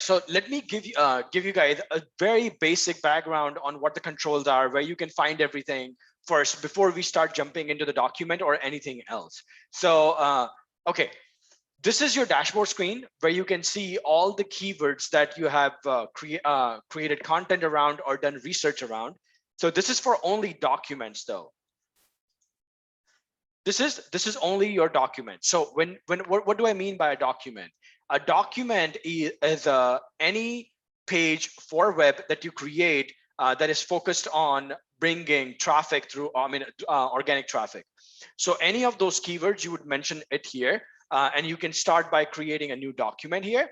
So let me give you guys a very basic background on what the controls are, where you can find everything first before we start jumping into the document or anything else. So okay, this is your dashboard screen where you can see all the keywords that you have created content around or done research around. So this is for only documents though. This is only your document. So what do I mean by a document? A document is any page for web that you create that is focused on bringing traffic through, organic traffic. So any of those keywords, you would mention it here, and you can start by creating a new document here.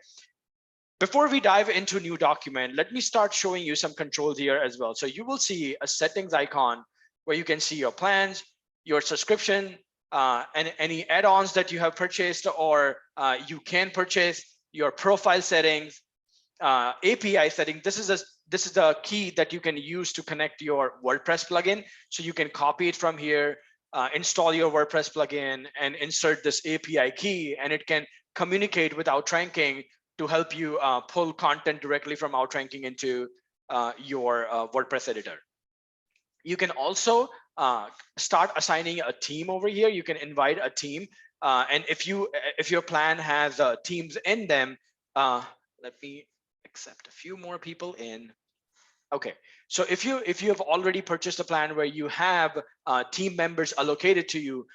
Before we dive into new document, let me start showing you some controls here as well. So you will see a settings icon where you can see your plans, your subscription, and any add-ons that you have purchased or you can purchase, your profile settings, API setting. This is a key that you can use to connect your WordPress plugin. So you can copy it from here, install your WordPress plugin, and insert this API key, and it can communicate with Outranking to help you pull content directly from Outranking into your WordPress editor. You can also start assigning a team over here. You can invite a team, and if your plan has teams in them, let me accept a few more people in. Okay, so if you have already purchased a plan where you have team members allocated to you,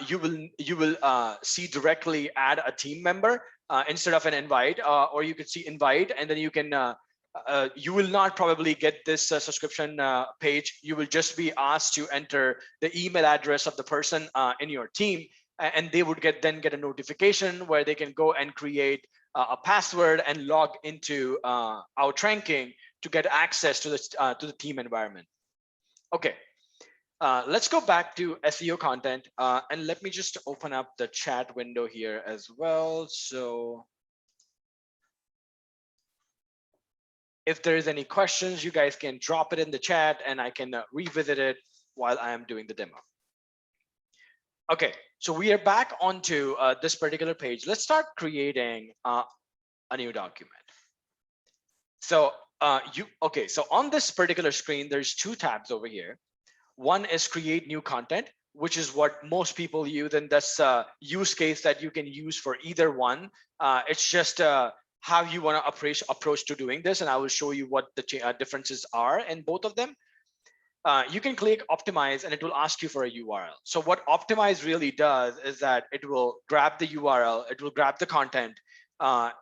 you will see directly add a team member instead of an invite, or you could see invite, and then you can you will not probably get this subscription page. You will just be asked to enter the email address of the person in your team, and they would then get a notification where they can go and create a password and log into Outranking to get access to the team environment. Okay, let's go back to SEO content, and let me just open up the chat window here as well. So if there's any questions, you guys can drop it in the chat and I can revisit it while I am doing the demo. Okay, so we are back onto this particular page. Let's start creating a new document. So so on this particular screen, there's two tabs over here. One is create new content, which is what most people use, and that's a use case that you can use for either one. It's just how you want to approach to doing this, and I will show you what the differences are in both of them. You can click optimize and it will ask you for a URL. So what optimize really does is that it will grab the URL, it will grab the content,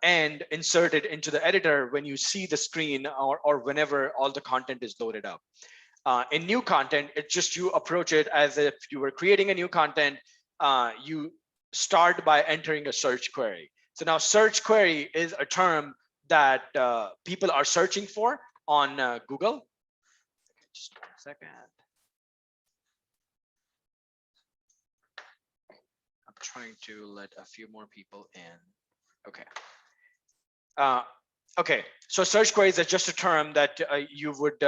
and insert it into the editor when you see the screen or whenever all the content is loaded up. In new content, it's just you approach it as if you were creating a new content. You start by entering a search query. So now search query is a term that people are searching for on Google. Just a second. I'm trying to let a few more people in. Okay. Okay, so search queries is just a term that you would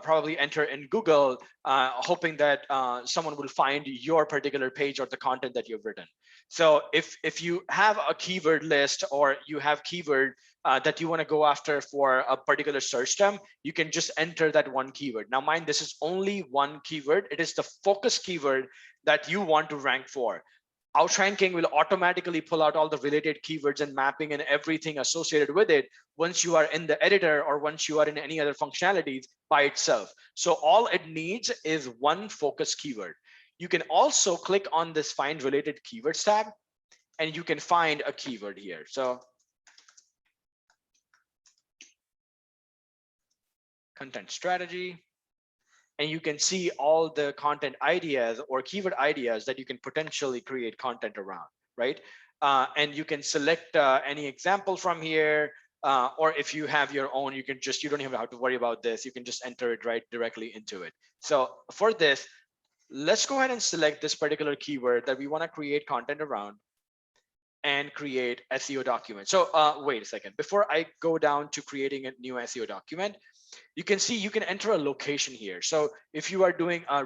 probably enter in Google, hoping that someone will find your particular page or the content that you've written. So if you have a keyword list or you have keyword that you want to go after for a particular search term, you can just enter that one keyword. Now mind, this is only one keyword. It is the focus keyword that you want to rank for. Outranking will automatically pull out all the related keywords and mapping and everything associated with it once you are in the editor or once you are in any other functionalities by itself. So all it needs is one focus keyword. You can also click on this find related keywords tab and you can find a keyword here. So content strategy. And you can see all the content ideas or keyword ideas that you can potentially create content around, right? And you can select any example from here, or if you have your own, you don't even have to worry about this. You can just enter it right directly into it. So for this, let's go ahead and select this particular keyword that we want to create content around and create SEO document. So wait a second, before I go down to creating a new SEO document, you can see you can enter a location here. So if you are doing a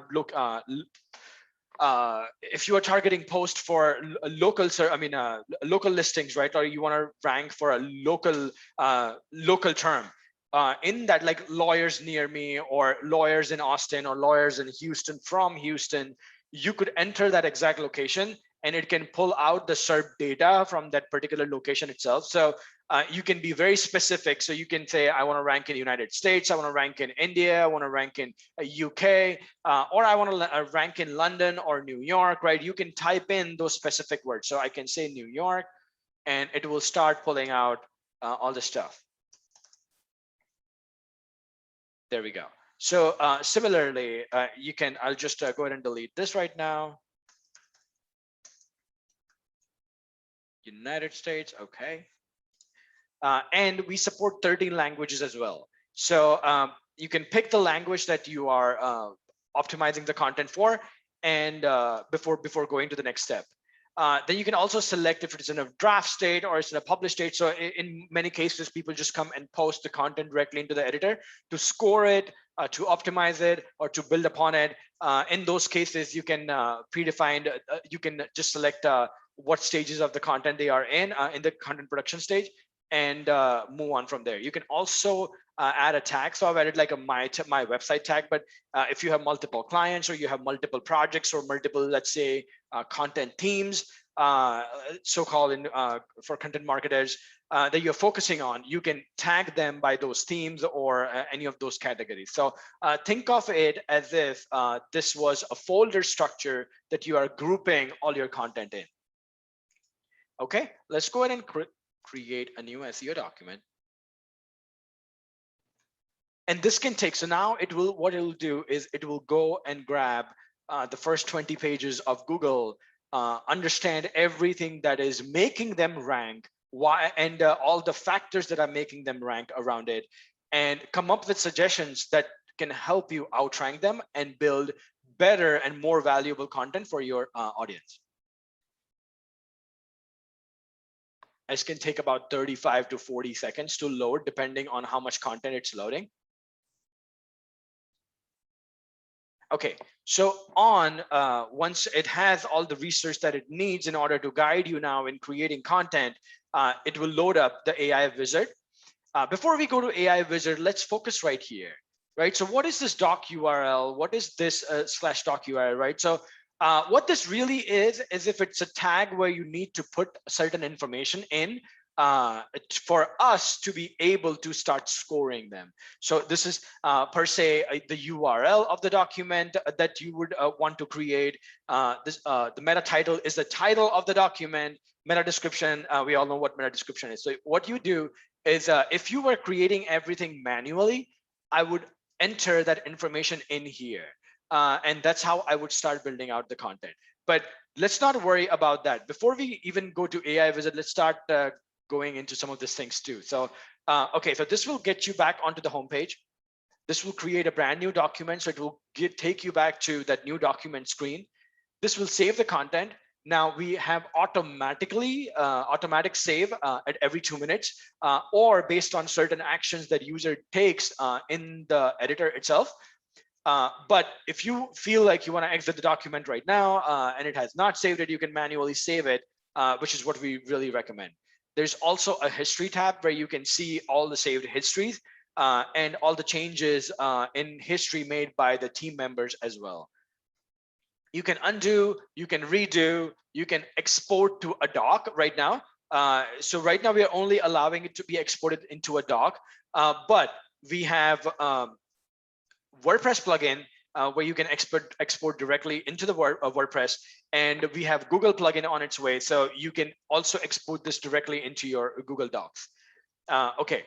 if you are targeting post for local, local listings, right? Or you want to rank for a local term. In that, like lawyers near me, or lawyers in Austin, or lawyers in Houston, from Houston, you could enter that exact location and it can pull out the SERP data from that particular location itself. So you can be very specific. So you can say, I want to rank in the United States, I want to rank in India, I want to rank in UK, or I want to rank in London or New York, right? You can type in those specific words. So I can say New York, and it will start pulling out all the stuff. There we go. So similarly, you can, I'll just go ahead and delete this right now. United States, okay. And we support 13 languages as well. So you can pick the language that you are optimizing the content for, and before going to the next step. Then you can also select if it's in a draft state or it's in a published state. So in many cases, people just come and post the content directly into the editor to score it, to optimize it, or to build upon it. In those cases, you can predefine, you can just select what stages of the content they are in the content production stage, and move on from there. You can also add a tag. So I've added like a my website tag, but if you have multiple clients, or you have multiple projects, or multiple, let's say, content teams, so-called in for content marketers, that you're focusing on, you can tag them by those themes or any of those categories. So think of it as if this was a folder structure that you are grouping all your content in. Okay, let's go ahead and create a new SEO document. And this can take, so now it will, what it will do is it will go and grab the first 20 pages of Google, understand everything that is making them rank, why, and all the factors that are making them rank around it, and come up with suggestions that can help you outrank them and build better and more valuable content for your audience. This can take about 35 to 40 seconds to load, depending on how much content it's loading. Okay, so once it has all the research that it needs in order to guide you now in creating content, it will load up the AI wizard. Before we go to AI wizard, let's focus right here, right? So what is this doc URL? What is this /doc URL, right? So what this really is if it's a tag where you need to put certain information in for us to be able to start scoring them. So this is per se the URL of the document that you would want to create. The meta title is the title of the document. Meta description, we all know what meta description is. So what you do is if you were creating everything manually, I would enter that information in here. And that's how I would start building out the content. But let's not worry about that. Before we even go to AI Wizard, let's start going into some of these things too. So, okay, so this will get you back onto the homepage. This will create a brand new document. So it will take you back to that new document screen. This will save the content. Now we have automatic save at every 2 minutes, or based on certain actions that user takes in the editor itself. But if you feel like you want to exit the document right now and it has not saved it, you can manually save it, which is what we really recommend. There's also a history tab where you can see all the saved histories and all the changes in history made by the team members as well. You can undo, you can redo, you can export to a doc right now. So right now we are only allowing it to be exported into a doc, but we have WordPress plugin where you can export directly into the WordPress, and we have Google plugin on its way, so you can also export this directly into your Google Docs. Okay,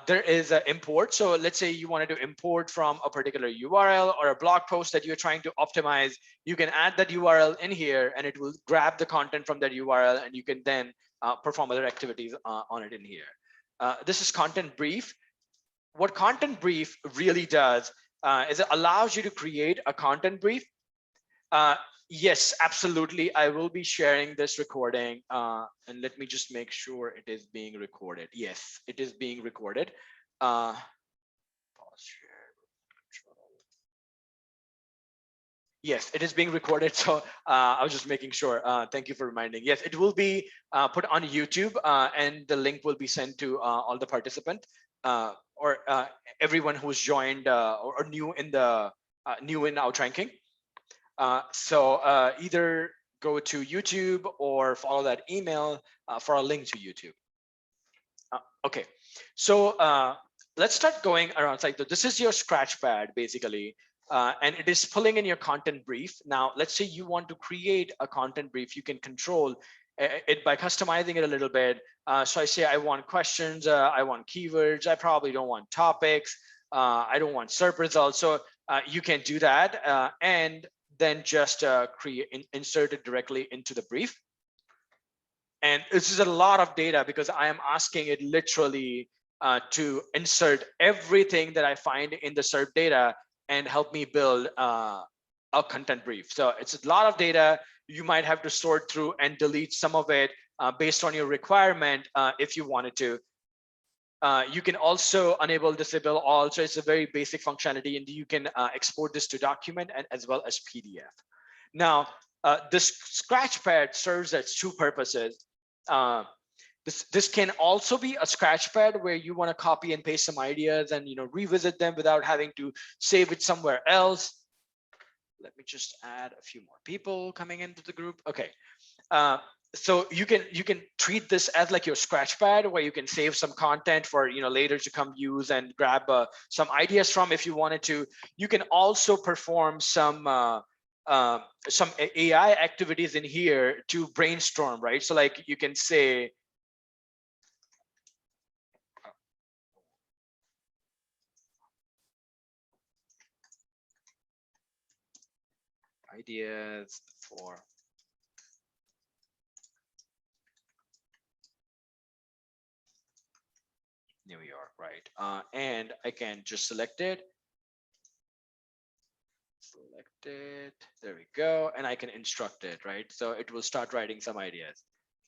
there is an import. So let's say you wanted to import from a particular URL or a blog post that you're trying to optimize. You can add that URL in here, and it will grab the content from that URL, and you can then perform other activities on it in here. This is content brief. What content brief really does is it allows you to create a content brief. Yes, absolutely. I will be sharing this recording, and let me just make sure it is being recorded. Yes, it is being recorded. Pause share. Yes, it is being recorded. So I was just making sure. Thank you for reminding. Yes, it will be put on YouTube, and the link will be sent to all the participants, or everyone who's joined or new in the new in Outranking. So either go to YouTube or follow that email for a link to YouTube. Okay, so let's start going around. Like this is your Scratchpad basically, and it is pulling in your content brief. Now, let's say you want to create a content brief. You can control it by customizing it a little bit. So I say I want questions, I want keywords. I probably don't want topics. I don't want SERP results. So you can do that, and then just insert it directly into the brief. And this is a lot of data because I am asking it literally to insert everything that I find in the SERP data and help me build a content brief. So it's a lot of data. You might have to sort through and delete some of it based on your requirement if you wanted to. You can also enable, disable all. So it's a very basic functionality, and you can export this to document and as well as PDF. Now, this Scratchpad serves as two purposes. This can also be a Scratchpad where you want to copy and paste some ideas and revisit them without having to save it somewhere else. Let me just add a few more people coming into the group. Okay. So you can treat this as like your Scratchpad where you can save some content for later to come use and grab some ideas from if you wanted to. You can also perform some AI activities in here to brainstorm, right? So like you can say, ideas for New York, right? And I can just select it. Select it. There we go. And I can instruct it, right? So it will start writing some ideas.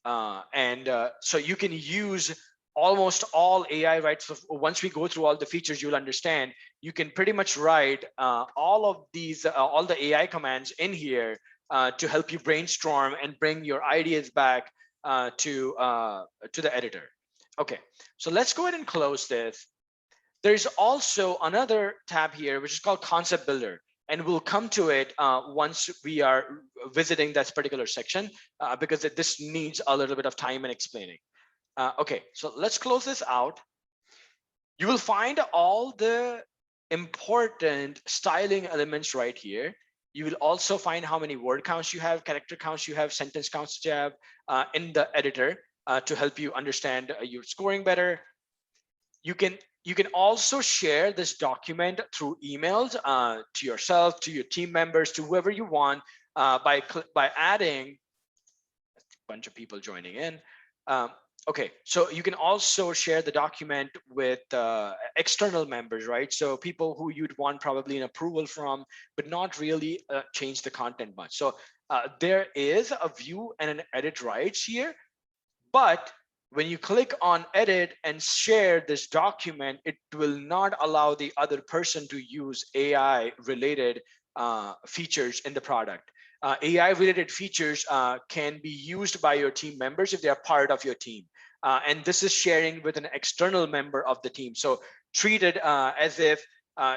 So you can use almost all AI, right? So once we go through all the features, you'll understand you can pretty much write all of these, all the AI commands in here to help you brainstorm and bring your ideas back to the editor. Okay, so let's go ahead and close this. There's also another tab here, which is called Concept Builder. And we'll come to it once we are visiting that particular section because this needs a little bit of time and explaining. Okay, so let's close this out. You will find all the important styling elements right here. You will also find how many word counts you have, character counts you have, sentence counts you have in the editor to help you understand your scoring better. You can also share this document through emails to yourself, to your team members, to whoever you want by adding a bunch of people joining in. Okay, so you can also share the document with external members, right? So people who you'd want probably an approval from, but not really change the content much. So there is a view and an edit rights here, but when you click on edit and share this document, it will not allow the other person to use AI related features in the product. AI related features can be used by your team members if they are part of your team. And this is sharing with an external member of the team. So treat it as if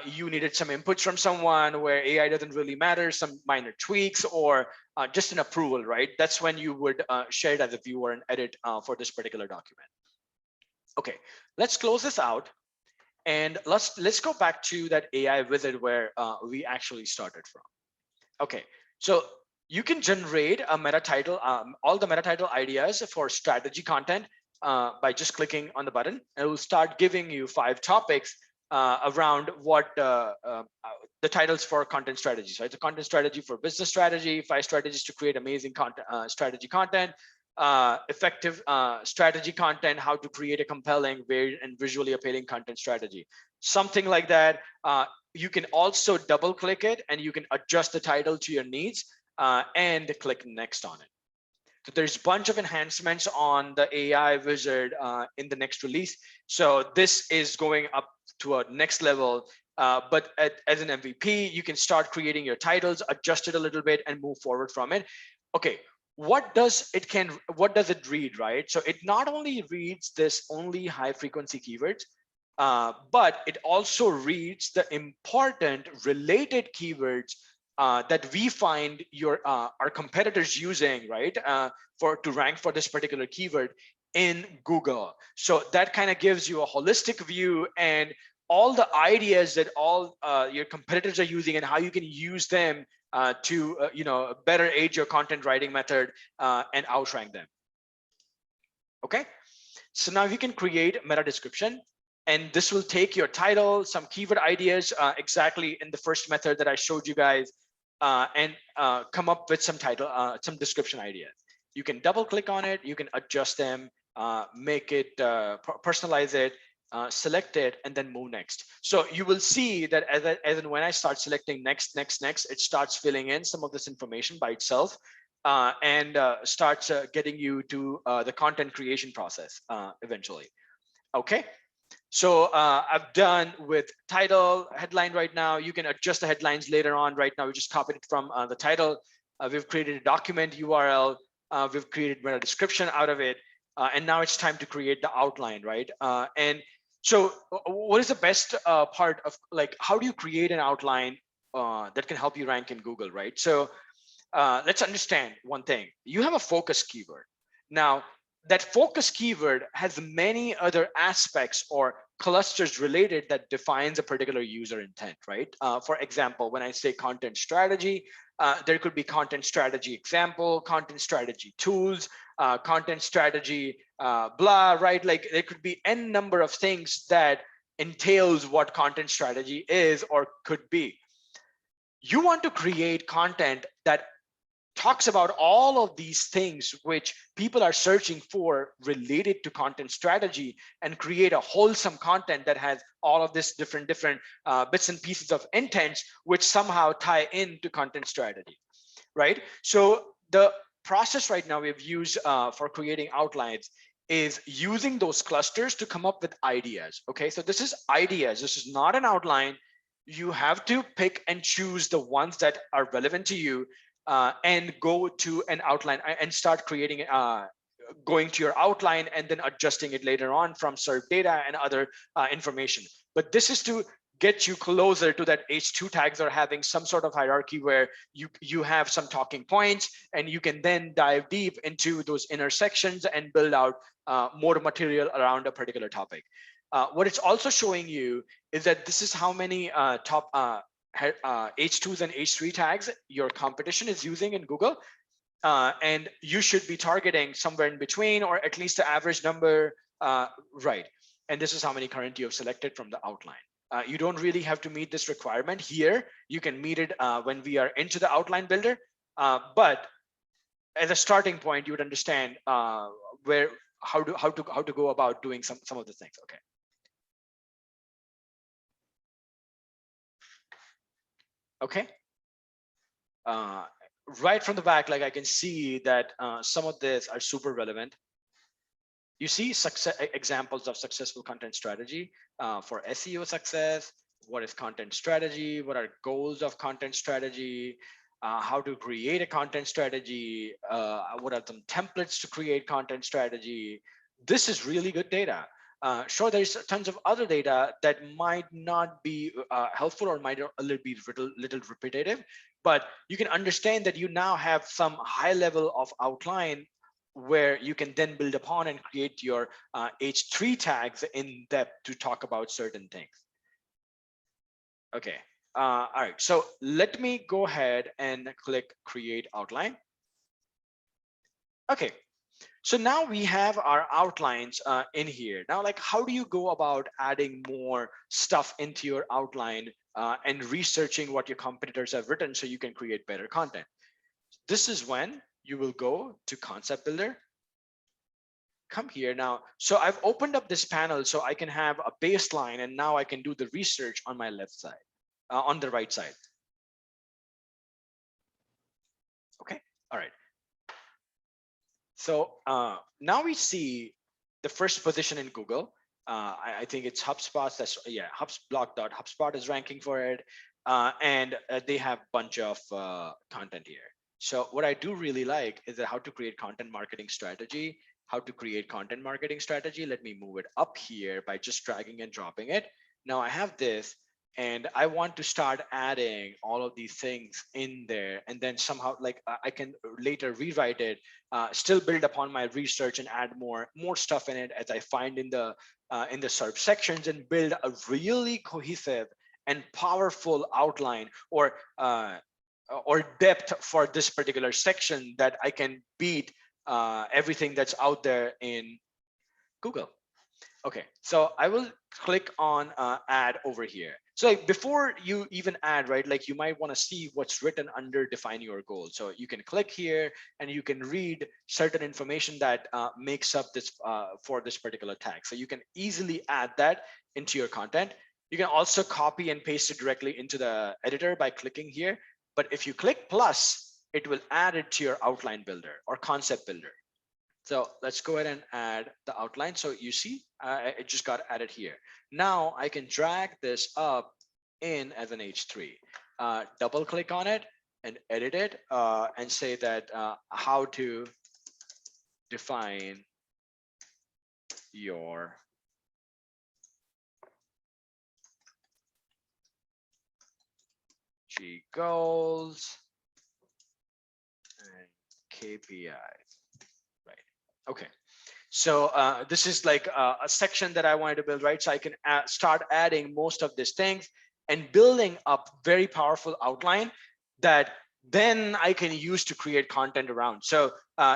you needed some inputs from someone where AI doesn't really matter, some minor tweaks or just an approval, right? That's when you would share it as a viewer and edit for this particular document. Okay, let's close this out. And let's go back to that AI wizard where we actually started from. Okay, so you can generate a meta title, all the meta title ideas for strategy content by just clicking on the button. It will start giving you 5 topics around what the titles for content strategies, right? The content strategy for business strategy, 5 strategies to create amazing content, strategy content, effective strategy content, how to create a compelling, varied, and visually appealing content strategy, something like that. You can also double click it and you can adjust the title to your needs and click next on it. So there's a bunch of enhancements on the AI wizard in the next release. So this is going up to a next level as an MVP, you can start creating your titles, adjust it a little bit, and move forward from it. Okay, what does it read, right? So it not only reads this only high frequency keywords, but it also reads the important related keywords that we find our competitors using, right, to rank for this particular keyword in Google. So that kind of gives you a holistic view and all the ideas that all your competitors are using and how you can use them to better aid your content writing method and outrank them. Okay, so now you can create meta description, and this will take your title, some keyword ideas exactly in the first method that I showed you guys, and come up with some title, some description ideas. You can double click on it, you can adjust them, make it, personalize it, select it, and then move next. So you will see that as and when I start selecting next, it starts filling in some of this information by itself, and starts getting you to the content creation process eventually. Okay, so I've done with title, headline right now. You can adjust the headlines later on. Right now, we just copied it from the title. We've created a document URL. We've created a description out of it. And now it's time to create the outline, right? And so what is the best part of, like, how do you create an outline that can help you rank in Google, right? So let's understand one thing. You have a focus keyword. Now, that focus keyword has many other aspects or clusters related that defines a particular user intent, right? For example, when I say content strategy, there could be content strategy example, content strategy tools, content strategy, blah, right? Like there could be n number of things that entails what content strategy is or could be. You want to create content that talks about all of these things which people are searching for related to content strategy, and create a wholesome content that has all of this different bits and pieces of intents which somehow tie into content strategy, right? So the process right now we've used for creating outlines is using those clusters to come up with ideas. Okay, so this is ideas, this is not an outline. You have to pick and choose the ones that are relevant to you, and go to an outline and start creating, going to your outline and then adjusting it later on from SERP data and other information. But this is to get you closer to that H2 tags, or having some sort of hierarchy where you have some talking points, and you can then dive deep into those intersections and build out more material around a particular topic. What it's also showing you is that this is how many top H2s and H3 tags your competition is using in Google. And you should be targeting somewhere in between, or at least the average number, right? And this is how many current you have selected from the outline. You don't really have to meet this requirement here. You can meet it when we are into the outline builder. But as a starting point, you would understand how to go about doing some of the things. Okay. Okay. Right from the back, like I can see that some of this are super relevant. You see examples of successful content strategy for SEO success. What is content strategy? What are goals of content strategy? How to create a content strategy? What are some templates to create content strategy? This is really good data. Sure, there's tons of other data that might not be helpful, or might be little repetitive, but you can understand that you now have some high level of outline where you can then build upon and create your H3 tags in depth to talk about certain things. Okay. All right. So let me go ahead and click create outline. Okay. So now we have our outlines in here. Now, like, how do you go about adding more stuff into your outline and researching what your competitors have written so you can create better content? This is when you will go to Concept Builder. Come here now. So I've opened up this panel so I can have a baseline, and now I can do the research on my left side, on the right side. Okay. All right. So now we see the first position in Google. I think it's HubSpot. That's yeah, HubSpot is ranking for it, and they have a bunch of content here. So what I do really like is that how to create content marketing strategy. How to create content marketing strategy. Let me move it up here by just dragging and dropping it. Now I have this, and I want to start adding all of these things in there, and then somehow like I can later rewrite it, still build upon my research and add more stuff in it as I find in the SERP sections, and build a really cohesive and powerful outline or depth for this particular section that I can beat everything that's out there in Google. Okay, so I will click on add over here. So like before you even add, right, like you might want to see what's written under define your goal. So you can click here and you can read certain information that makes up this for this particular tag. So you can easily add that into your content. You can also copy and paste it directly into the editor by clicking here. But if you click plus, it will add it to your outline builder or concept builder. So let's go ahead and add the outline. So you see, it just got added here. Now I can drag this up in as an H3, double click on it and edit it and say that how to define your G goals and KPIs. Okay, so this is like a section that I wanted to build, right? So I can start adding most of these things and building up very powerful outline that then I can use to create content around. So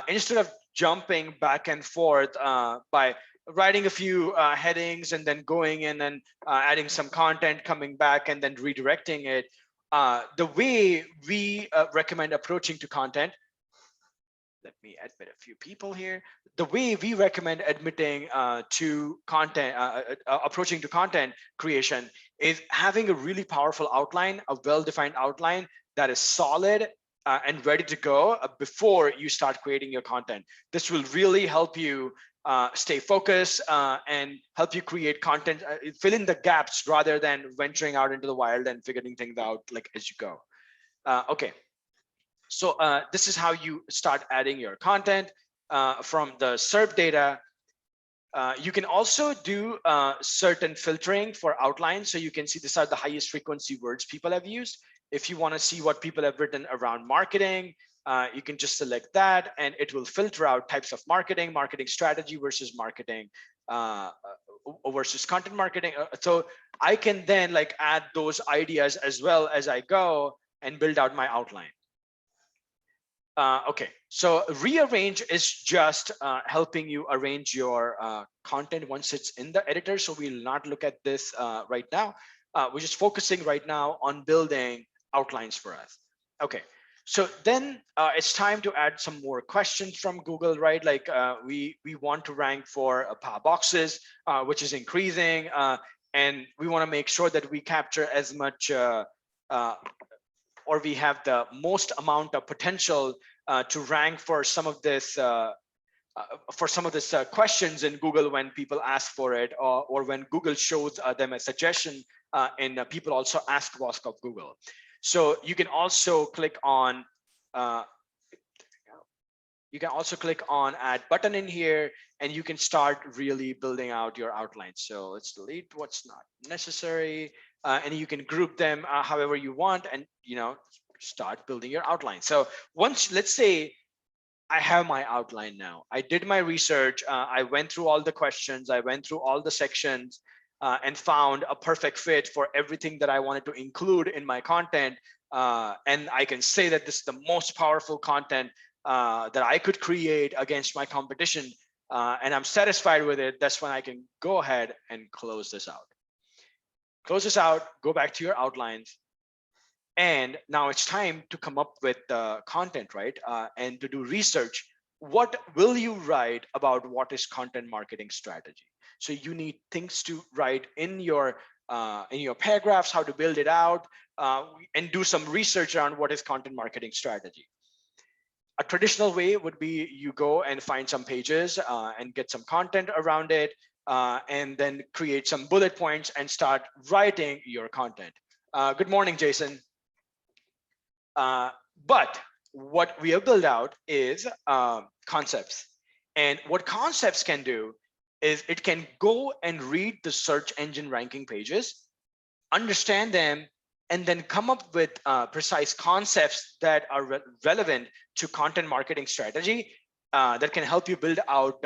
instead of jumping back and forth by writing a few headings and then going in and adding some content, coming back and then redirecting it, the way we recommend approaching to content, let me admit a few people here. The way we recommend admitting to content, approaching to content creation is having a really powerful outline, a well-defined outline that is solid and ready to go before you start creating your content. This will really help you stay focused and help you create content, fill in the gaps rather than venturing out into the wild and figuring things out like as you go. Okay. So this is how you start adding your content from the SERP data. You can also do certain filtering for outlines. So you can see these are the highest frequency words people have used. If you want to see what people have written around marketing, you can just select that and it will filter out types of marketing, marketing strategy versus marketing versus content marketing. So I can then like add those ideas as well as I go and build out my outline. Okay, so rearrange is just helping you arrange your content once it's in the editor. So we'll not look at this right now. We're just focusing right now on building outlines for us. Okay, so then it's time to add some more questions from Google, right? Like we want to rank for power boxes, which is increasing, and we want to make sure that we capture as much or we have the most amount of potential to rank for some of this questions in Google when people ask for it, or when Google shows them a suggestion and people also ask of Google. So you can also click on add button in here, and you can start really building out your outline. So let's delete what's not necessary, and you can group them however you want, and start building your outline. So once, let's say I have my outline now, I did my research, I went through all the questions, I went through all the sections, and found a perfect fit for everything that I wanted to include in my content, and I can say that this is the most powerful content that I could create against my competition, and I'm satisfied with it. That's when I can go ahead and close this out. Close this out, go back to your outlines, and now it's time to come up with the content, right? And to do research. What will you write about what is content marketing strategy? So you need things to write in your paragraphs, how to build it out, and do some research around what is content marketing strategy. A traditional way would be you go and find some pages and get some content around it. and then create some bullet points and start writing your content. Good morning, Jason. But what we have built out is concepts. And what concepts can do is it can go and read the search engine ranking pages, understand them, and then come up with precise concepts that are relevant to content marketing strategy that can help you build out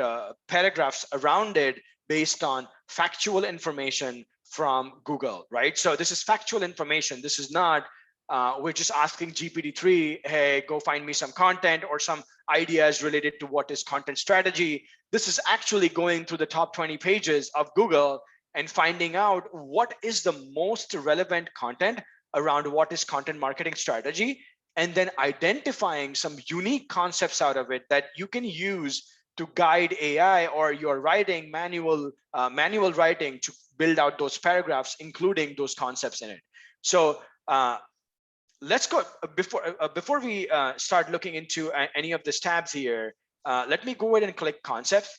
paragraphs around it based on factual information from Google, right? So this is factual information. This is not, we're just asking GPT-3, hey, go find me some content or some ideas related to what is content strategy. This is actually going through the top 20 pages of Google and finding out what is the most relevant content around what is content marketing strategy, and then identifying some unique concepts out of it that you can use to guide AI or your writing manual writing to build out those paragraphs, including those concepts in it. So let's go before we start looking into any of the tabs here. Let me go ahead and click concepts,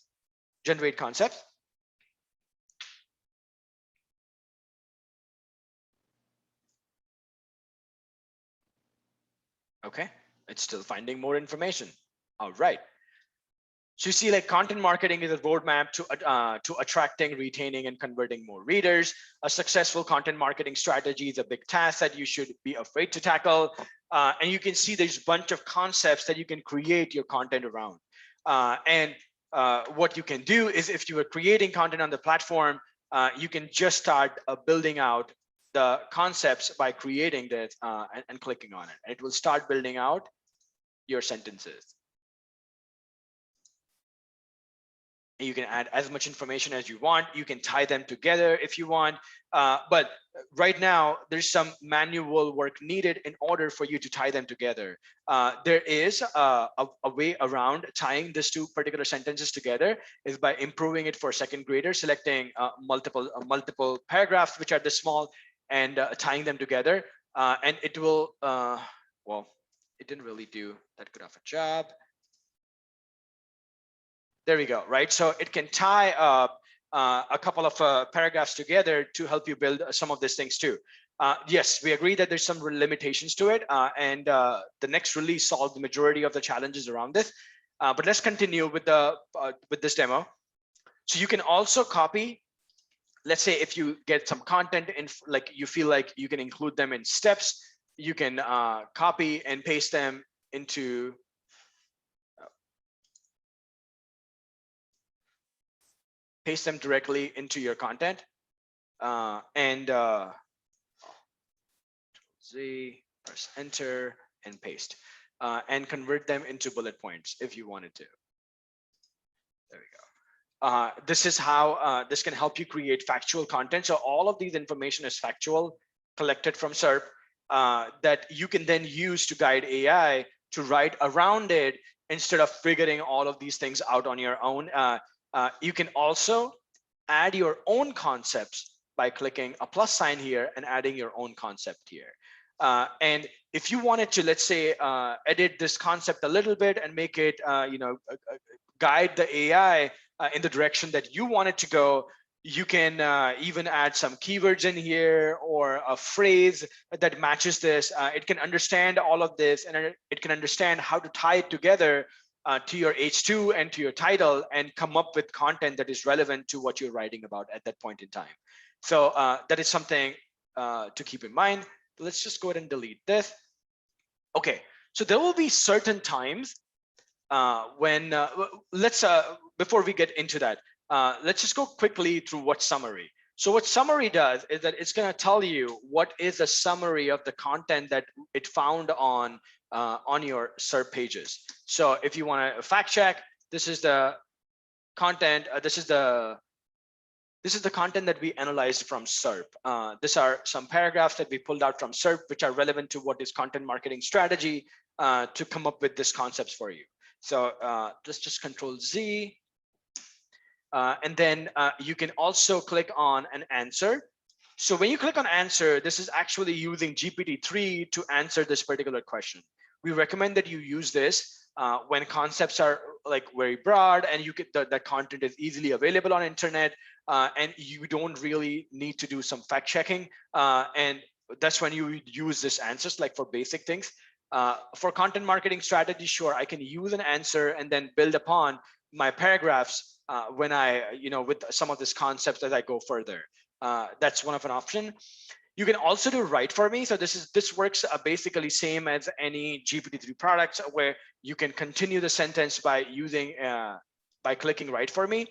generate concepts. Okay, it's still finding more information. All right. So you see, like, content marketing is a roadmap to attracting, retaining, and converting more readers. A successful content marketing strategy is a big task that you should be afraid to tackle. And you can see there's a bunch of concepts that you can create your content around. What you can do is, if you are creating content on the platform, you can just start building out the concepts by creating this and clicking on it. And it will start building out your sentences. You can add as much information as you want. You can tie them together if you want. But right now, there's some manual work needed in order for you to tie them together. There is a way around tying these two particular sentences together is by improving it for second graders, selecting multiple paragraphs, which are this small, and tying them together. And it will, well, it didn't really do that good of a job. There we go, right? So it can tie up a couple of paragraphs together to help you build some of these things too. Yes, we agree that there's some limitations to it, and the next release solved the majority of the challenges around this. But let's continue with this demo. So you can also copy. Let's say if you get some content in, like, you feel like you can include them in steps, you can copy and paste them into paste them directly into your content, Z, press enter and paste, and convert them into bullet points if you wanted to. There we go. This is how this can help you create factual content. So all of these information is factual, collected from SERP, that you can then use to guide AI to write around it instead of figuring all of these things out on your own. You can also add your own concepts by clicking a plus sign here and adding your own concept here. And if you wanted to, let's say, edit this concept a little bit and make it, guide the AI in the direction that you want it to go, you can even add some keywords in here or a phrase that matches this. It can understand all of this, and it can understand how to tie it together to your H2 and to your title and come up with content that is relevant to what you're writing about at that point in time. So that is something to keep in mind. Let's just go ahead and delete this. Okay, so there will be certain times when before we get into that, let's just go quickly through what summary. So what summary does is that it's going to tell you what is a summary of the content that it found on your SERP pages. So if you want to fact check, this is the content. This is the content that we analyzed from SERP. These are some paragraphs that we pulled out from SERP, which are relevant to what is content marketing strategy to come up with these concepts for you. So let's just Control Z. And then you can also click on an answer. So when you click on answer, this is actually using GPT-3 to answer this particular question. We recommend that you use this when concepts are like very broad, and you can that content is easily available on internet, and you don't really need to do some fact checking, and that's when you would use this answers like for basic things. For content marketing strategy, sure, I can use an answer and then build upon my paragraphs when I, with some of these concepts as I go further. That's one of an option. You can also do write for me. So this works basically same as any GPT-3 products, where you can continue the sentence by using by clicking write for me.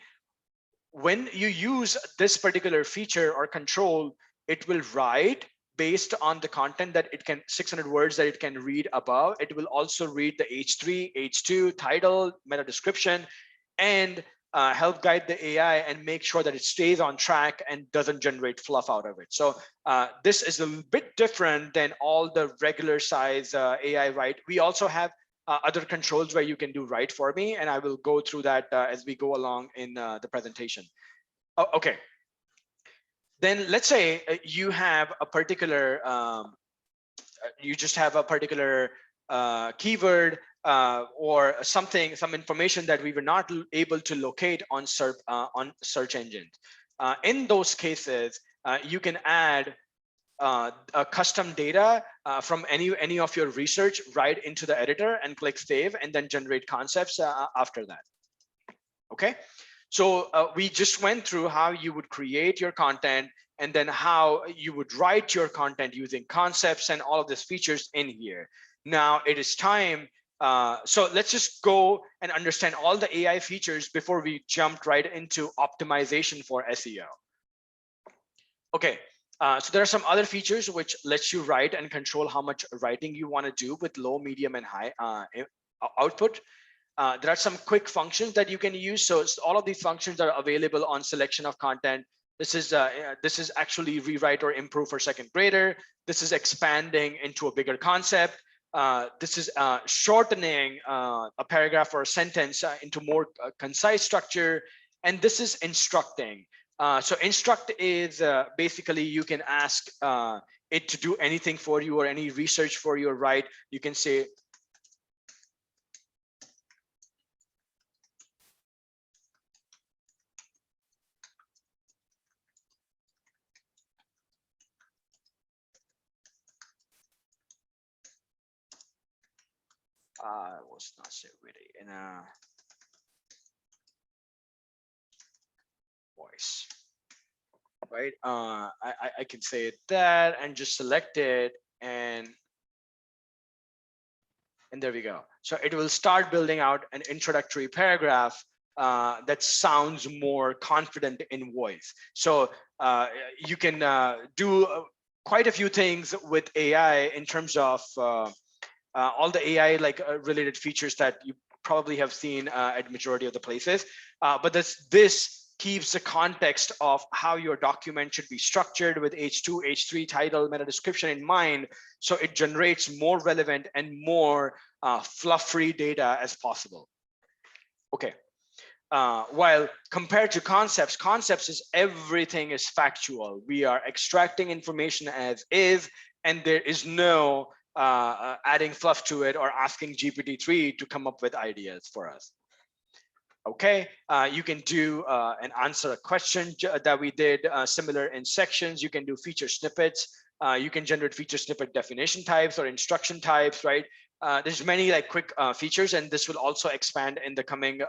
When you use this particular feature or control, it will write based on the content that it can, 600 words that it can read above. It will also read the H3, H2, title, meta description, and help guide the AI and make sure that it stays on track and doesn't generate fluff out of it. So this is a bit different than all the regular size AI write. We also have other controls where you can do write for me, and I will go through that as we go along in the presentation. Okay. Then let's say you have a particular, you just have a particular keyword or something, some information that we were not able to locate on SERP on search engines. In those cases, you can add a custom data from any of your research right into the editor and click save, and then generate concepts after that. Okay, so we just went through how you would create your content, and then how you would write your content using concepts and all of these features in here. Now it is time. So let's just go and understand all the AI features before we jumped right into optimization for SEO. Okay. So there are some other features which lets you write and control how much writing you want to do with low, medium, and high output. There are some quick functions that you can use. So all of these functions are available on selection of content. This is actually rewrite or improve for second grader. This is expanding into a bigger concept. This is shortening a paragraph or a sentence into more concise structure. And this is instructing. So instruct is basically you can ask it to do anything for you or any research for you, right? You can say, was not so really in a voice, right? I can say that and just select it, and there we go. So it will start building out an introductory paragraph that sounds more confident in voice. So you can do quite a few things with AI in terms of all the AI related features that you probably have seen at majority of the places. But this keeps the context of how your document should be structured with H2, H3, title, meta description in mind. So it generates more relevant and more fluff-free data as possible. Okay. While compared to concepts is everything is factual. We are extracting information as is, and there is no adding fluff to it or asking GPT-3 to come up with ideas for us. Okay, you can do and answer a question that we did similar in sections. You can do feature snippets. You can generate feature snippet definition types or instruction types, right? There's many quick features, and this will also expand in the coming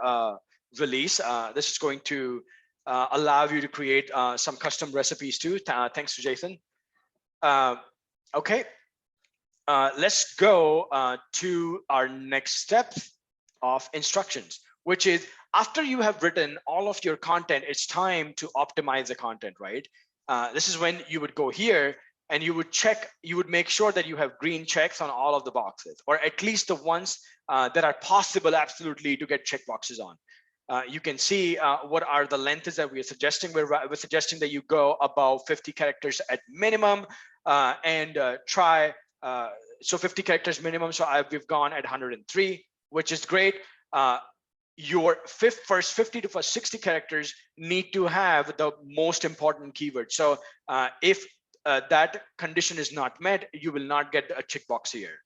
release. This is going to allow you to create some custom recipes too. Thanks to Jason. Okay, let's go to our next step of instructions, which is after you have written all of your content, it's time to optimize the content, right? This is when you would go here and you would check, you would make sure that you have green checks on all of the boxes, or at least the ones that are possible absolutely to get checkboxes on. You can see what are the lengths that we are suggesting. We're suggesting that you go above 50 characters at minimum and try, so 50 characters minimum. So we've gone at 103, which is great. Your first 50 to first 60 characters need to have the most important keyword. So if that condition is not met, you will not get a checkbox here.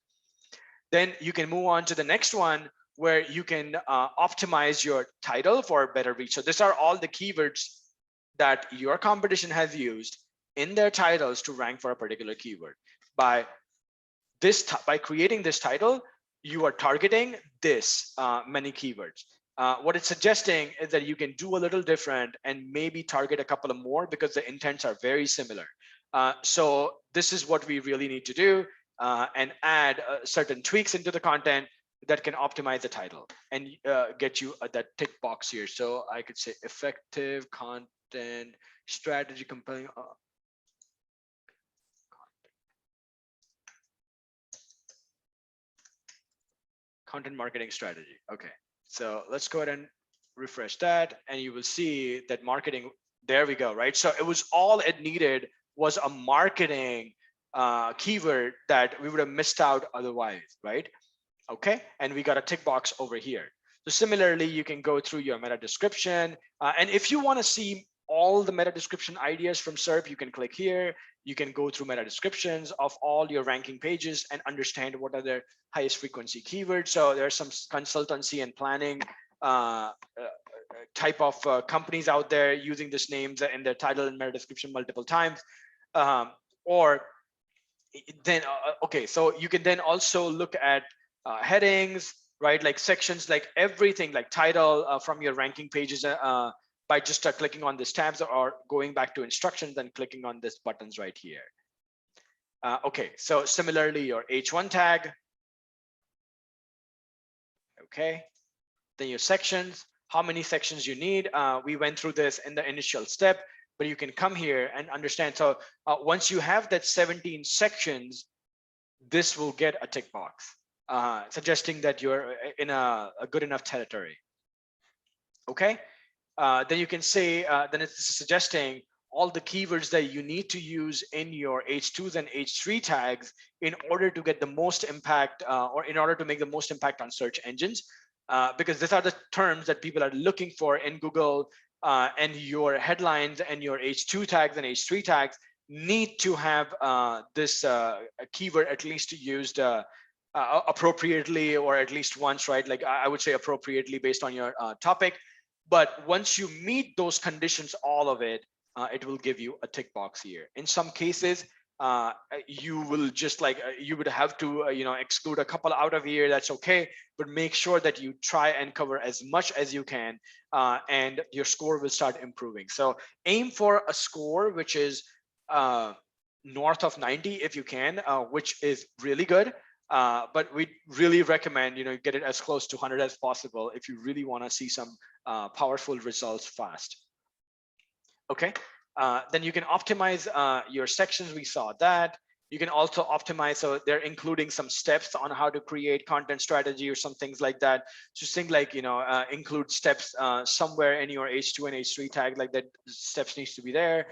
Then you can move on to the next one, where you can optimize your title for better reach. So these are all the keywords that your competition has used in their titles to rank for a particular keyword. By creating this title, you are targeting this many keywords. What it's suggesting is that you can do a little different and maybe target a couple of more because the intents are very similar. So this is what we really need to do, and add certain tweaks into the content that can optimize the title and get you that tick box here. So I could say effective content strategy compelling. Content marketing strategy. Okay, so let's go ahead and refresh that, and you will see that marketing, there we go, right? So it was all it needed was a marketing keyword that we would have missed out otherwise, right? Okay, and we got a tick box over here. So similarly, you can go through your meta description, and if you want to see all the meta description ideas from SERP, you can click here. You can go through meta descriptions of all your ranking pages and understand what are their highest frequency keywords. So there's some consultancy and planning type of companies out there using this names in their title and meta description multiple times. Or then, okay, so you can then also look at headings, right? Like sections, like everything, like title from your ranking pages by just clicking on these tabs, or going back to instructions and clicking on these buttons right here. Okay, so similarly, your H1 tag. Okay, then your sections, how many sections you need. We went through this in the initial step, but you can come here and understand. So once you have that 17 sections, this will get a tick box, suggesting that you're in a good enough territory. Okay, then you can say, then it's suggesting all the keywords that you need to use in your H2s and H3 tags in order to get the most impact, or in order to make the most impact on search engines, because these are the terms that people are looking for in Google, and your headlines and your H2 tags and H3 tags need to have this keyword at least used appropriately, or at least once, right? Like I would say appropriately based on your topic. But once you meet those conditions, all of it, it will give you a tick box here. In some cases, you will just like, you would have to, exclude a couple out of here. That's okay. But make sure that you try and cover as much as you can, and your score will start improving. So aim for a score which is north of 90 if you can, which is really good. But we really recommend, get it as close to 100 as possible if you really want to see some powerful results fast. Okay, then you can optimize your sections. We saw that. You can also optimize, so they're including some steps on how to create content strategy or some things like that. Just think like, include steps somewhere in your H2 and H3 tag, like that steps needs to be there.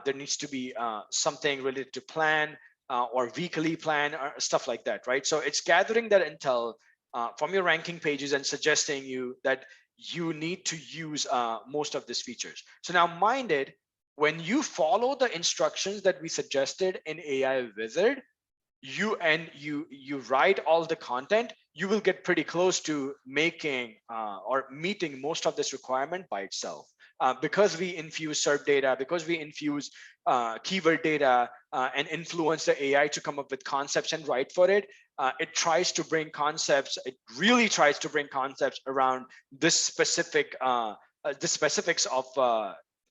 There needs to be something related to plan, or weekly plan, or stuff like that, right? So it's gathering that intel from your ranking pages and suggesting you that you need to use most of these features. So now mind it, when you follow the instructions that we suggested in AI Wizard, you write all the content, you will get pretty close to making or meeting most of this requirement by itself. Because we infuse SERP data, because we infuse keyword data, and influence the AI to come up with concepts and write for it, it tries to bring concepts, it really tries to bring concepts around this specific, the specifics of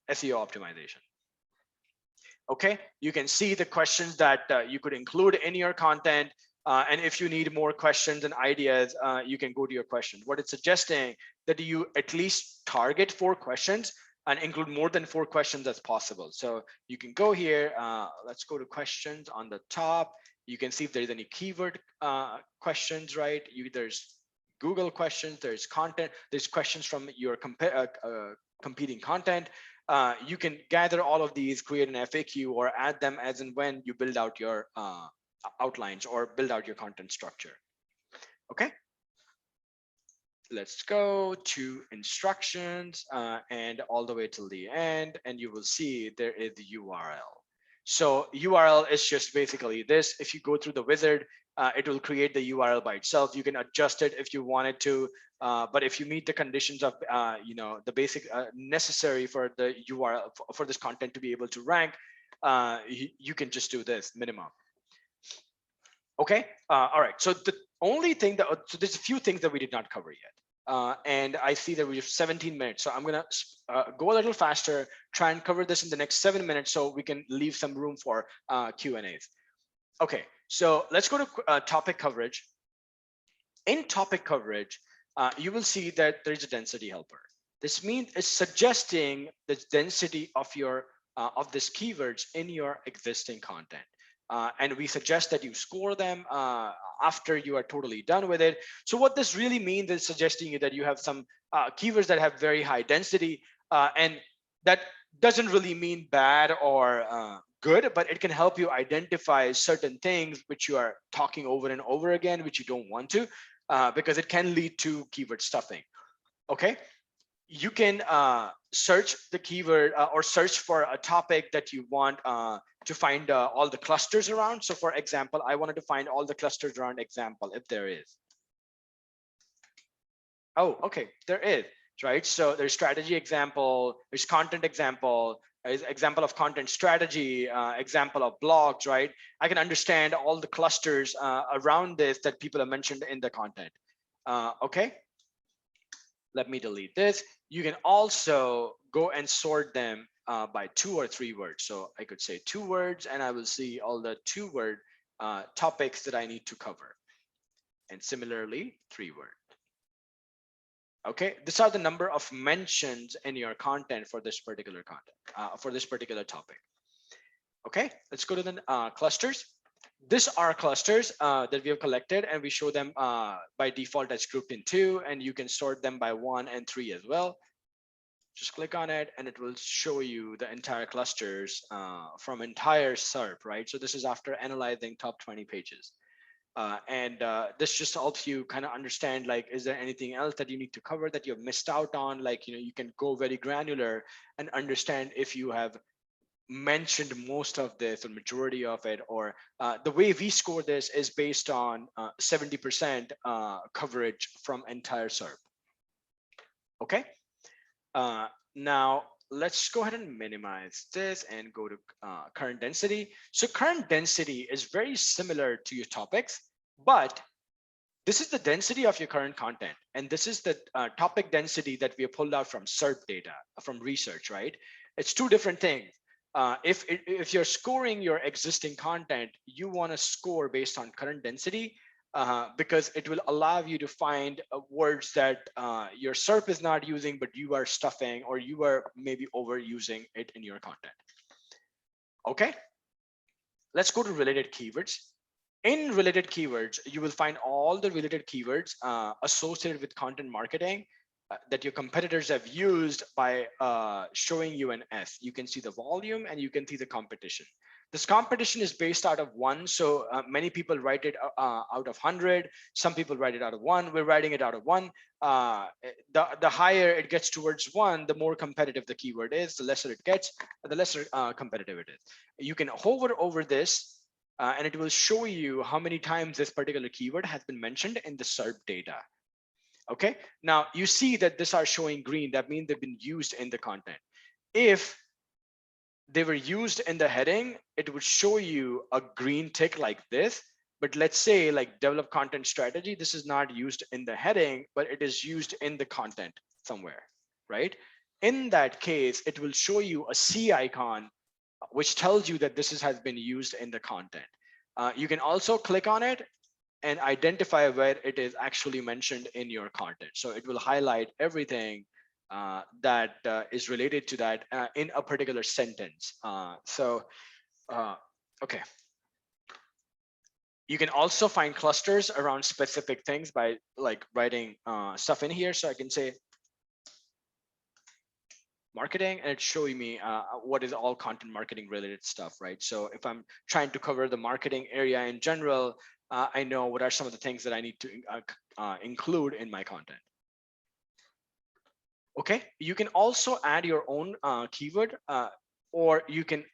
SEO optimization. Okay, you can see the questions that you could include in your content. And if you need more questions and ideas, you can go to your questions. What it's suggesting that you at least target 4 questions and include more than 4 questions as possible. So you can go here, let's go to questions on the top. You can see if there's any keyword questions, right? There's Google questions, there's content, there's questions from your competing content. You can gather all of these, create an FAQ, or add them as and when you build out your outlines or build out your content structure. Okay, let's go to instructions and all the way till the end, and you will see there is the URL. So URL is just basically this. If you go through the wizard, it will create the URL by itself. You can adjust it if you wanted to, but if you meet the conditions of the basic necessary for the URL for this content to be able to rank, you can just do this minimum. Okay, all right. So the only thing that so there's a few things that we did not cover yet. And I see that we have 17 minutes. So I'm going to go a little faster, try and cover this in the next 7 minutes so we can leave some room for Q&As. Okay, so let's go to topic coverage. In topic coverage, you will see that there's a density helper. This means it's suggesting the density of your of these keywords in your existing content. And we suggest that you score them after you are totally done with it. So what this really means is suggesting that you have some keywords that have very high density, and that doesn't really mean bad or good, but it can help you identify certain things which you are talking over and over again, which you don't want to, because it can lead to keyword stuffing. Okay. You can search the keyword or search for a topic that you want to find all the clusters around. So for example, I wanted to find all the clusters around example, if there is. Oh, okay, there is, right? So there's strategy example, there's content example, there's example of content strategy, example of blogs, right? I can understand all the clusters around this that people have mentioned in the content. Okay. Let me delete this. You can also go and sort them by 2 or 3 words. So I could say 2 words and I will see all the 2-word topics that I need to cover. And similarly, 3 words. Okay, these are the number of mentions in your content for this particular content, for this particular topic. Okay, let's go to the clusters. These are clusters that we have collected, and we show them by default as grouped in 2, and you can sort them by 1 and 3 as well. Just click on it and it will show you the entire clusters from entire SERP, right? So this is after analyzing top 20 pages. This just helps you kind of understand, like, is there anything else that you need to cover that you've missed out on? Like, you can go very granular and understand if you have mentioned most of this or majority of it, or the way we score this is based on 70% coverage from entire SERP. Okay. Now let's go ahead and minimize this and go to current density. So current density is very similar to your topics, but this is the density of your current content. And this is the topic density that we have pulled out from SERP data, from research, right? It's 2 different things. If you're scoring your existing content, you want to score based on current density, because it will allow you to find words that your SERP is not using, but you are stuffing, or you are maybe overusing it in your content. Okay, let's go to related keywords. In related keywords, you will find all the related keywords associated with content marketing that your competitors have used by showing you an S. You can see the volume and you can see the competition. This competition is based out of 1. So many people write it out of 100. Some people write it out of 1. We're writing it out of 1. The higher it gets towards 1, the more competitive the keyword is. The lesser it gets, the lesser competitive it is. You can hover over this and it will show you how many times this particular keyword has been mentioned in the SERP data. Okay, now you see that these are showing green. That means they've been used in the content. If they were used in the heading, it would show you a green tick like this. But let's say like develop content strategy, this is not used in the heading, but it is used in the content somewhere, right? In that case, it will show you a C icon, which tells you that this has been used in the content. You can also click on it and identify where it is actually mentioned in your content. So it will highlight everything that is related to that in a particular sentence. Okay. You can also find clusters around specific things by like writing stuff in here. So I can say marketing, and it's showing me what is all content marketing related stuff, right? So if I'm trying to cover the marketing area in general, I know what are some of the things that I need to include in my content. Okay, you can also add your own keyword, or you can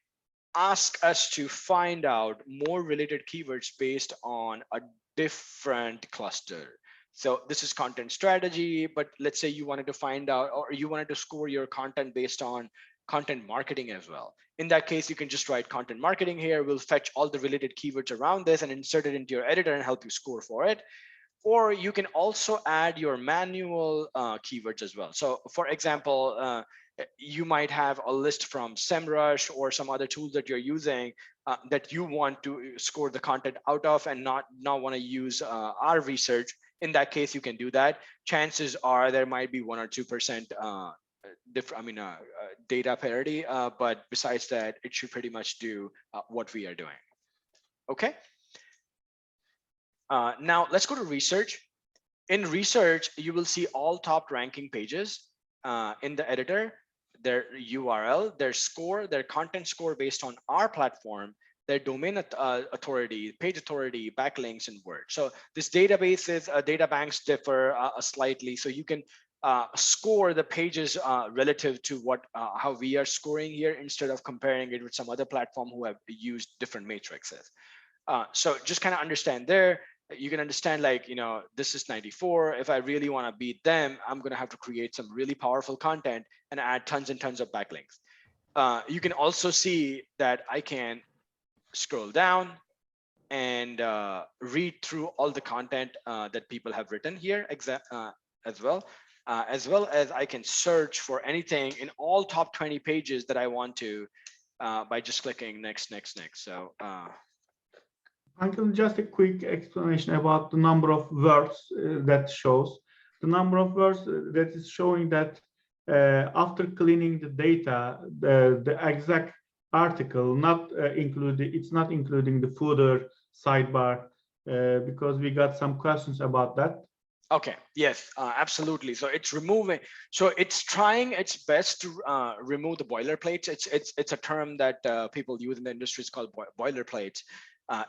ask us to find out more related keywords based on a different cluster. So this is content strategy, but let's say you wanted to find out, or you wanted to score your content based on content marketing as well. In that case, you can just write content marketing here. We'll fetch all the related keywords around this and insert it into your editor and help you score for it. Or you can also add your manual keywords as well. So for example, you might have a list from SEMrush or some other tools that you're using that you want to score the content out of and not want to use our research. In that case, you can do that. Chances are there might be 1 or 2% data parity, but besides that, it should pretty much do what we are doing. Okay. Now let's go to research. In research, you will see all top ranking pages in the editor, their URL, their score, their content score based on our platform, their domain authority, page authority, backlinks, and words. So this databases, data banks differ slightly. So you can score the pages relative to what how we are scoring here instead of comparing it with some other platform who have used different matrices. So just kind of understand there. You can understand like, this is 94. If I really want to beat them, I'm going to have to create some really powerful content and add tons and tons of backlinks. You can also see that I can scroll down and read through all the content that people have written here as well as I can search for anything in all top 20 pages that I want to by just clicking next. So Uncle, just a quick explanation about the number of words that shows. The number of words that is showing that after cleaning the data, the exact article it's not including the footer, sidebar, because we got some questions about that. Okay, yes, absolutely. So it's removing, so it's trying its best to remove the boilerplates. It's a term that people use in the industry. It's called boilerplates.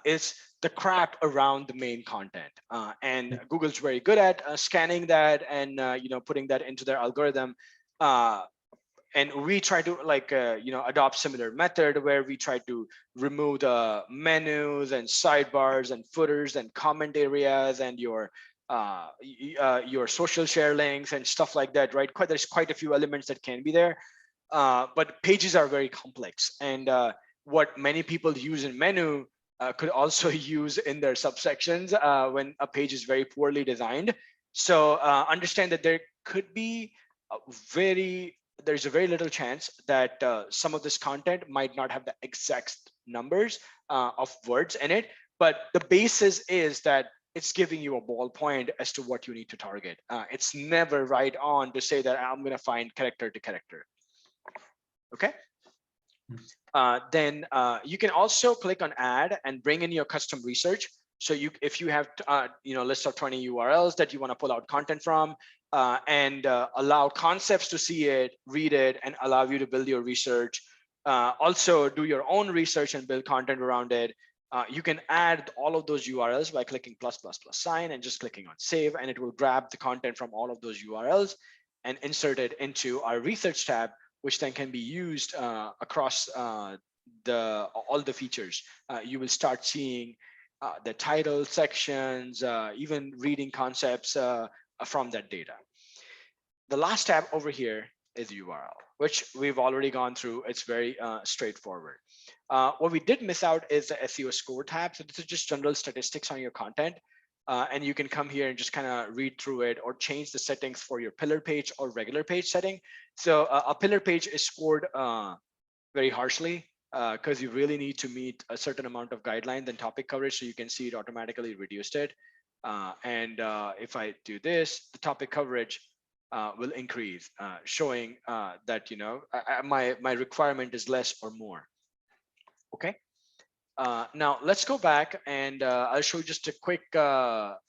Is the crap around the main content, and Google's very good at scanning that and putting that into their algorithm. And we try to adopt similar method where we try to remove the menus and sidebars and footers and comment areas and your social share links and stuff like that, right? There's quite a few elements that can be there, but pages are very complex, and what many people use in menu could also use in their subsections when a page is very poorly designed. So understand that there could be there's a very little chance that some of this content might not have the exact numbers of words in it, but the basis is that it's giving you a ballpoint as to what you need to target. It's never right on to say that I'm going to find character to character. Okay. Then you can also click on add and bring in your custom research. So if you have list of 20 URLs that you want to pull out content from and allow concepts to see it, read it, and allow you to build your research. Also do your own research and build content around it. You can add all of those URLs by clicking +++ sign and just clicking on save, and it will grab the content from all of those URLs and insert it into our research tab, which then can be used across all the features. You will start seeing the title sections, even reading concepts from that data. The last tab over here is URL, which we've already gone through. It's very straightforward. What we did miss out is the SEO score tab. So this is just general statistics on your content. And you can come here and just kind of read through it or change the settings for your pillar page or regular page setting. So a pillar page is scored very harshly because you really need to meet a certain amount of guidelines and topic coverage. So you can see it automatically reduced it. And if I do this, the topic coverage will increase, showing that my requirement is less or more. Okay. Now let's go back and I'll show you just a quick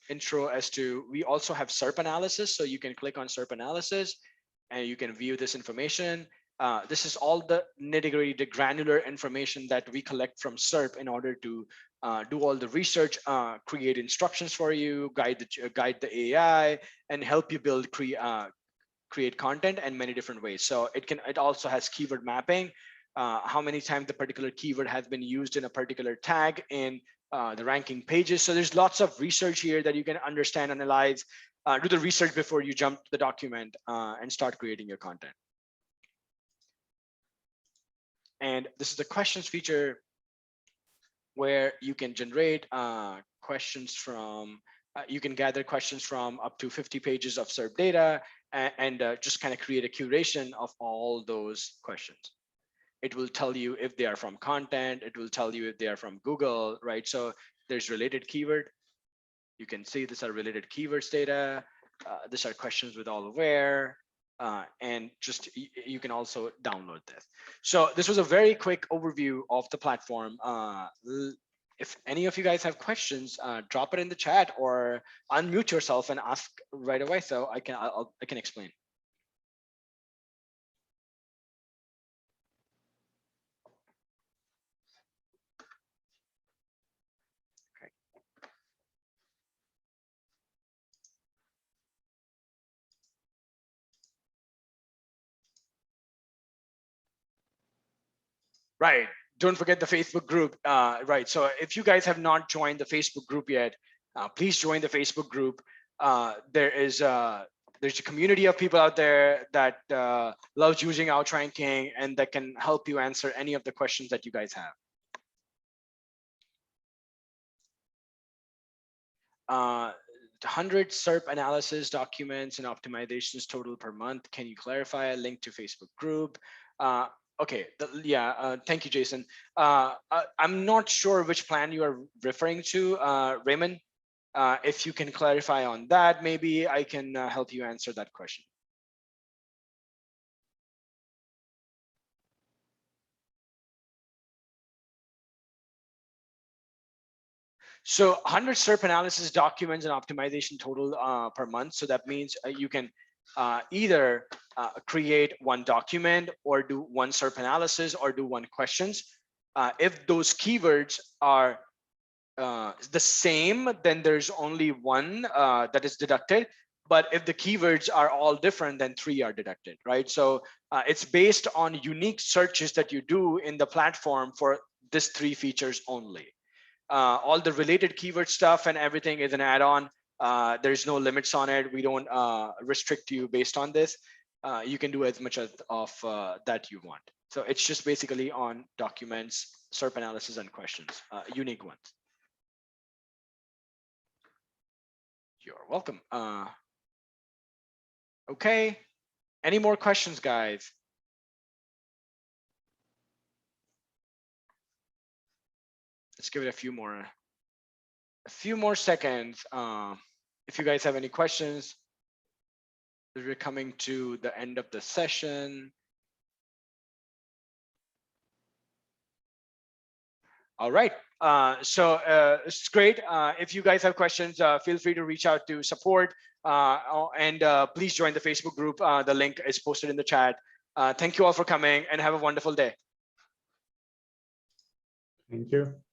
intro as to, we also have SERP analysis. So you can click on SERP analysis and you can view this information. This is all the nitty-gritty, the granular information that we collect from SERP in order to do all the research, create instructions for you, guide the AI, and help you build create content in many different ways. So it also has keyword mapping, how many times the particular keyword has been used in a particular tag in the ranking pages. So there's lots of research here that you can understand, analyze, do the research before you jump to the document and start creating your content. And this is the questions feature where you can generate questions from, you can gather questions from up to 50 pages of SERP data and just kind of create a curation of all those questions. It will tell you if they are from content, it will tell you if they are from Google, right? So there's related keyword. You can see these are related keywords data. These are questions with all where, and just you can also download this. So this was a very quick overview of the platform. If any of you guys have questions, drop it in the chat or unmute yourself and ask right away, so I can explain. Right. Don't forget the Facebook group. Right. So if you guys have not joined the Facebook group yet, please join the Facebook group. There's a community of people out there that loves using Outranking and that can help you answer any of the questions that you guys have. 100 SERP analysis documents and optimizations total per month. Can you clarify a link to Facebook group? Okay, thank you, Jason. I'm not sure which plan you are referring to, Raymond. If you can clarify on that, maybe I can help you answer that question. So 100 SERP analysis documents and optimization total per month. So that means you can either create one document or do one SERP analysis or do one questions. If those keywords are the same, then there's only one that is deducted. But if the keywords are all different, then 3 are deducted, right? So it's based on unique searches that you do in the platform for this 3 features only. All the related keyword stuff and everything is an add-on. There's no limits on it. We don't restrict you based on this. You can do as much of that you want. So it's just basically on documents, SERP analysis, and questions, unique ones. You're welcome. Okay. Any more questions, guys? Let's give it a few more seconds. If you guys have any questions, we're coming to the end of the session. All right. So it's great. If you guys have questions, feel free to reach out to support and please join the Facebook group. The link is posted in the chat. Thank you all for coming and have a wonderful day. Thank you.